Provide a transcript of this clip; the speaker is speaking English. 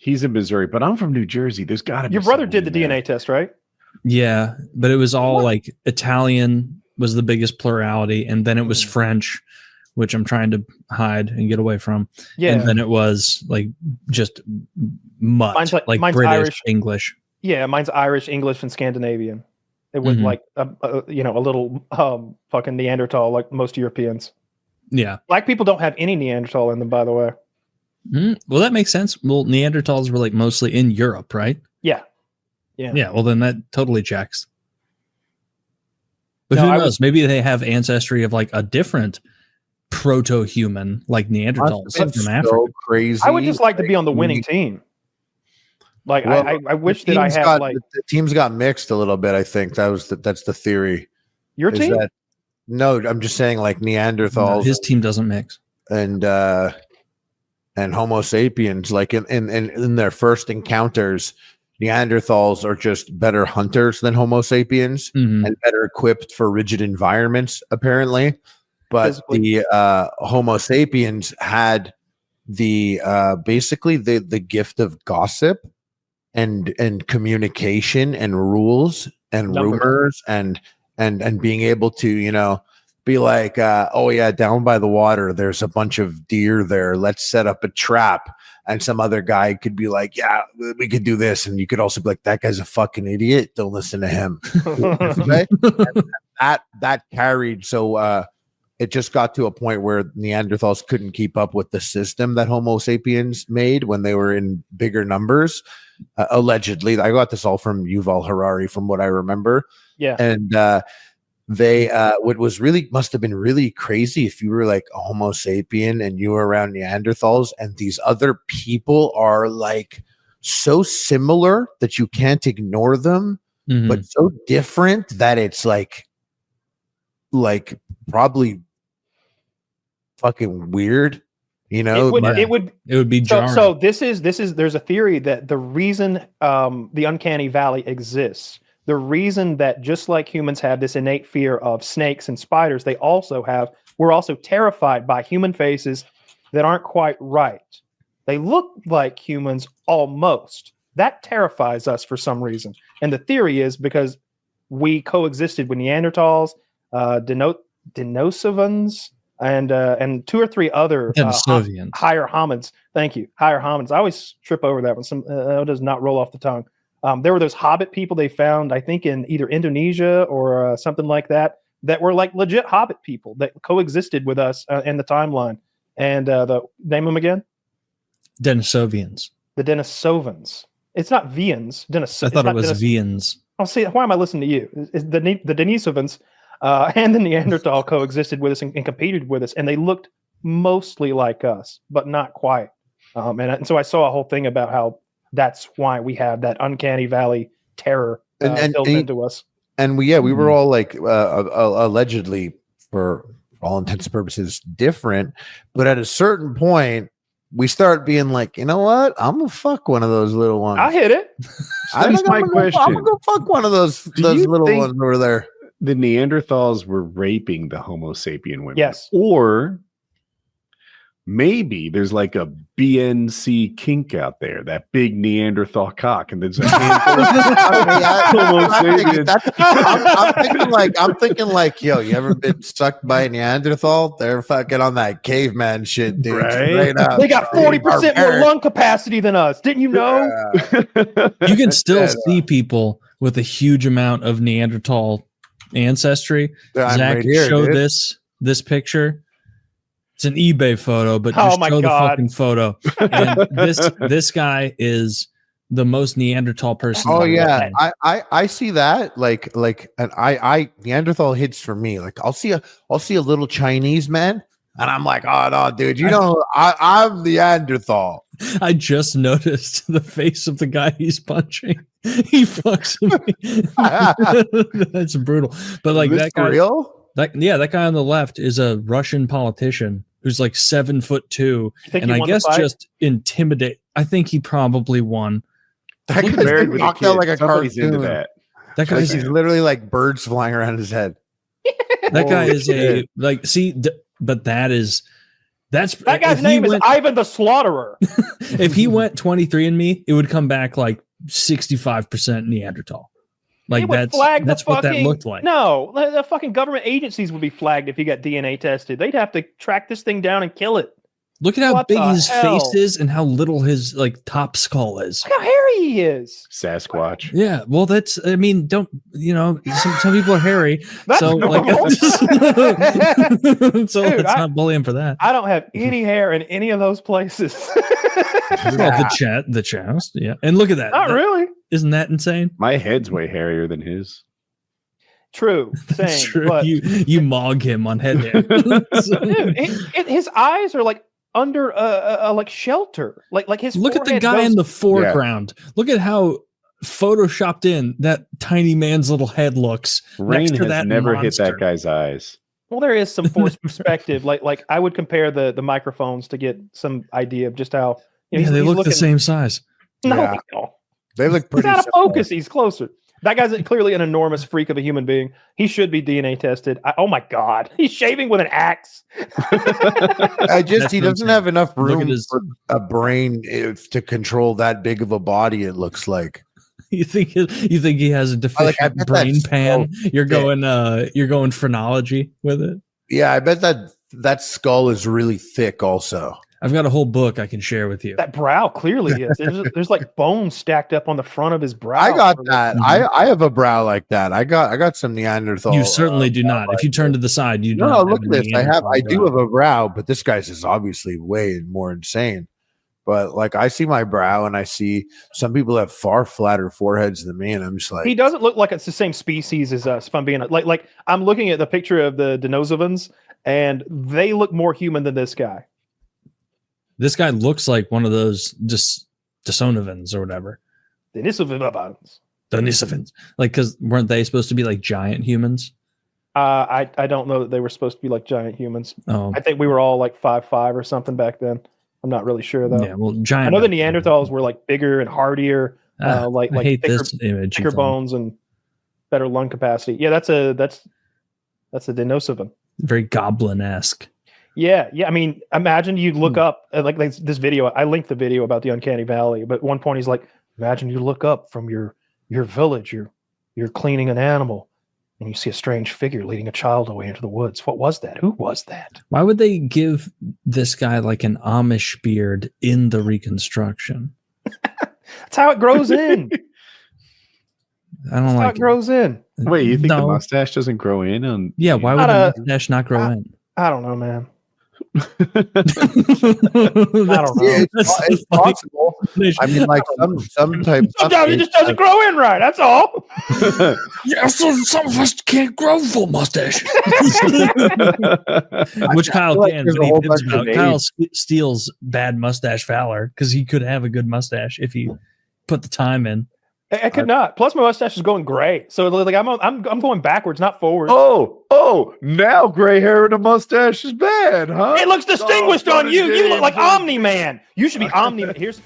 He's in Missouri, but I'm from New Jersey. There's got to be Your brother something did the in there. DNA test, right? Yeah, but it was all like Italian was the biggest plurality, and then it was French, which I'm trying to hide and get away from. Yeah. And then it was like just mutt, Mine's like mine's British Irish. English. Yeah, mine's Irish, English, and Scandinavian. It was like a little fucking Neanderthal, like most Europeans. Yeah. Black people don't have any Neanderthal in them, by the way. Well, that makes sense. Well, Neanderthals were like mostly in Europe, right? Yeah. Yeah. Well, then that totally checks. But No, who knows? Maybe they have ancestry of like a different proto-human, like Neanderthals from Africa. So crazy. I would just like to be on the winning team. Like I wish that I had like the teams got mixed a little bit. I think that's the theory. Your team. No, I'm just saying like Neanderthals. No, his team doesn't mix. And Homo sapiens, like in their first encounters, Neanderthals are just better hunters than Homo sapiens and better equipped for rigid environments, apparently. But the Homo sapiens had the basically the gift of gossip and communication and rules and rumors and being able to, be like, oh yeah, down by the water, there's a bunch of deer there. Let's set up a trap. And some other guy could be like, yeah, we could do this. And you could also be like, that guy's a fucking idiot. Don't listen to him. that carried. So it just got to a point where Neanderthals couldn't keep up with the system that Homo sapiens made when they were in bigger numbers. Allegedly, I got this all from Yuval Harari, from what I remember. Yeah. And they what was really must have been really crazy if you were like a Homo sapien and you were around Neanderthals, and these other people are like so similar that you can't ignore them, but so different that it's like probably fucking weird. It would be jarring. So this is there's a theory that the reason the uncanny valley exists, the reason that just like humans have this innate fear of snakes and spiders, we're also terrified by human faces that aren't quite right. They look like humans almost. That terrifies us for some reason. And the theory is because we coexisted with Neanderthals, Denisovans, and two or three other higher hominids. Thank you, higher hominids. I always trip over that one. It does not roll off the tongue. There were those hobbit people they found, I think, in either Indonesia or something like that were like legit hobbit people that coexisted with us in the timeline. And name them again? Denisovians. The Denisovans. It's not Vians. I thought it was Vians. Oh, see, why am I listening to you? The Denisovans and the Neanderthal coexisted with us and competed with us, and they looked mostly like us, but not quite. And so I saw a whole thing about how that's why we have that uncanny valley terror built into us. And we were all like allegedly, for all intents and purposes, different. But at a certain point, we start being like, you know what? I'm gonna fuck one of those little ones. I hit it. That's my question. I'm gonna fuck one of those little ones over there. The Neanderthals were raping the Homo sapien women. Yes. Or maybe there's like a BNC kink out there, that big Neanderthal cock, and there's a handful of Homo sapiens. I'm thinking like, yo, you ever been sucked by a Neanderthal? They're fucking on that caveman shit, dude. Right? They got 40% more lung capacity than us. Didn't you know? Yeah. You can still see people with a huge amount of Neanderthal ancestry. Zach, right here, show dude. this picture. It's an eBay photo, but just show the fucking photo. And this guy is the most Neanderthal person. Oh yeah, I see that. Like, and I Neanderthal hits for me. Like, I'll see a little Chinese man, and I'm like, oh no, dude, I'm Neanderthal. I just noticed the face of the guy he's punching. He fucks me. That's brutal. But like that guy, real? That guy on the left is a Russian politician who's like 7'2", and I guess just intimidate. I think he probably won. That guy's married with knocked a out kid. like a Somebody's cartoon. into that. That guy's He's literally like birds flying around his head. that guy is but that is That guy's name is Ivan the Slaughterer. If he went 23andMe, it would come back like 65% Neanderthal. Like that's what that looked like. No, the fucking government agencies would be flagged if he got DNA tested. They'd have to track this thing down and kill it. Look at how big his face is and how little his like top skull is. Look how hairy he is. Sasquatch. Yeah, well, that's. I mean, don't some people are hairy, so like, so let's not bully him for that. I don't have any hair in any of those places. The chest, yeah, and look at that. Not really. Isn't that insane? My head's way hairier than his. True, same. True. But You mog him on head hair. Dude, his eyes are like under a like shelter, like his. Look at the guy in the foreground. Yeah. Look at how photoshopped in that tiny man's little head looks. Rain has never hit that guy's eyes. Well, there is some forced perspective. Like I would compare the microphones to get some idea of just how. They look the same size. No, they look pretty. He's out of focus. He's closer. That guy's clearly an enormous freak of a human being. He should be DNA tested. Oh my God. He's shaving with an axe. He doesn't have enough room for a brain to control that big of a body, it looks like. You think he has a deficient brain pan? You're going phrenology with it? Yeah, I bet that skull is really thick also. I've got a whole book I can share with you. That brow clearly is. There's like bones stacked up on the front of his brow. I got that. I have a brow like that. I got some Neanderthal. You certainly do not. If you turn to the side, you no. Look at this. I do have a brow, but this guy's is obviously way more insane. But like I see my brow, and I see some people have far flatter foreheads than me, and I'm just like, he doesn't look like it's the same species as us. If I'm being like I'm looking at the picture of the Denisovans, and they look more human than this guy. This guy looks like one of those Denisovans or whatever. Denisovans. Like, because weren't they supposed to be like giant humans? I don't know that they were supposed to be like giant humans. Oh. I think we were all like 5'5" or something back then. I'm not really sure though. Yeah, well, giant. I know the Neanderthals were like bigger and hardier, like hate this image. Thicker bones and better lung capacity. Yeah, that's a Denisovan. Very goblin-esque. Yeah. I mean, imagine you look up like this video. I linked the video about the uncanny valley, but at one point he's like, imagine you look up from your village, you're cleaning an animal, and you see a strange figure leading a child away into the woods. What was that? Who was that? Why would they give this guy like an Amish beard in the reconstruction? That's how it grows in. I don't like how it grows in. Wait, you think the mustache doesn't grow in? Why would the mustache not grow in? I don't know, man. I don't know. It's possible. I mean, like some type. Sometimes it just doesn't grow in right. That's all. Yeah, so some of us can't grow full mustache. Which Kyle can. Kyle steals bad mustache valor because he could have a good mustache if he put the time in. I could not. Plus, my mustache is going gray, so like I'm going backwards, not forward. Oh! Now gray hair and a mustache is bad, huh? It looks distinguished on you. You look like Omni-Man. You should be Omni-Man. Here's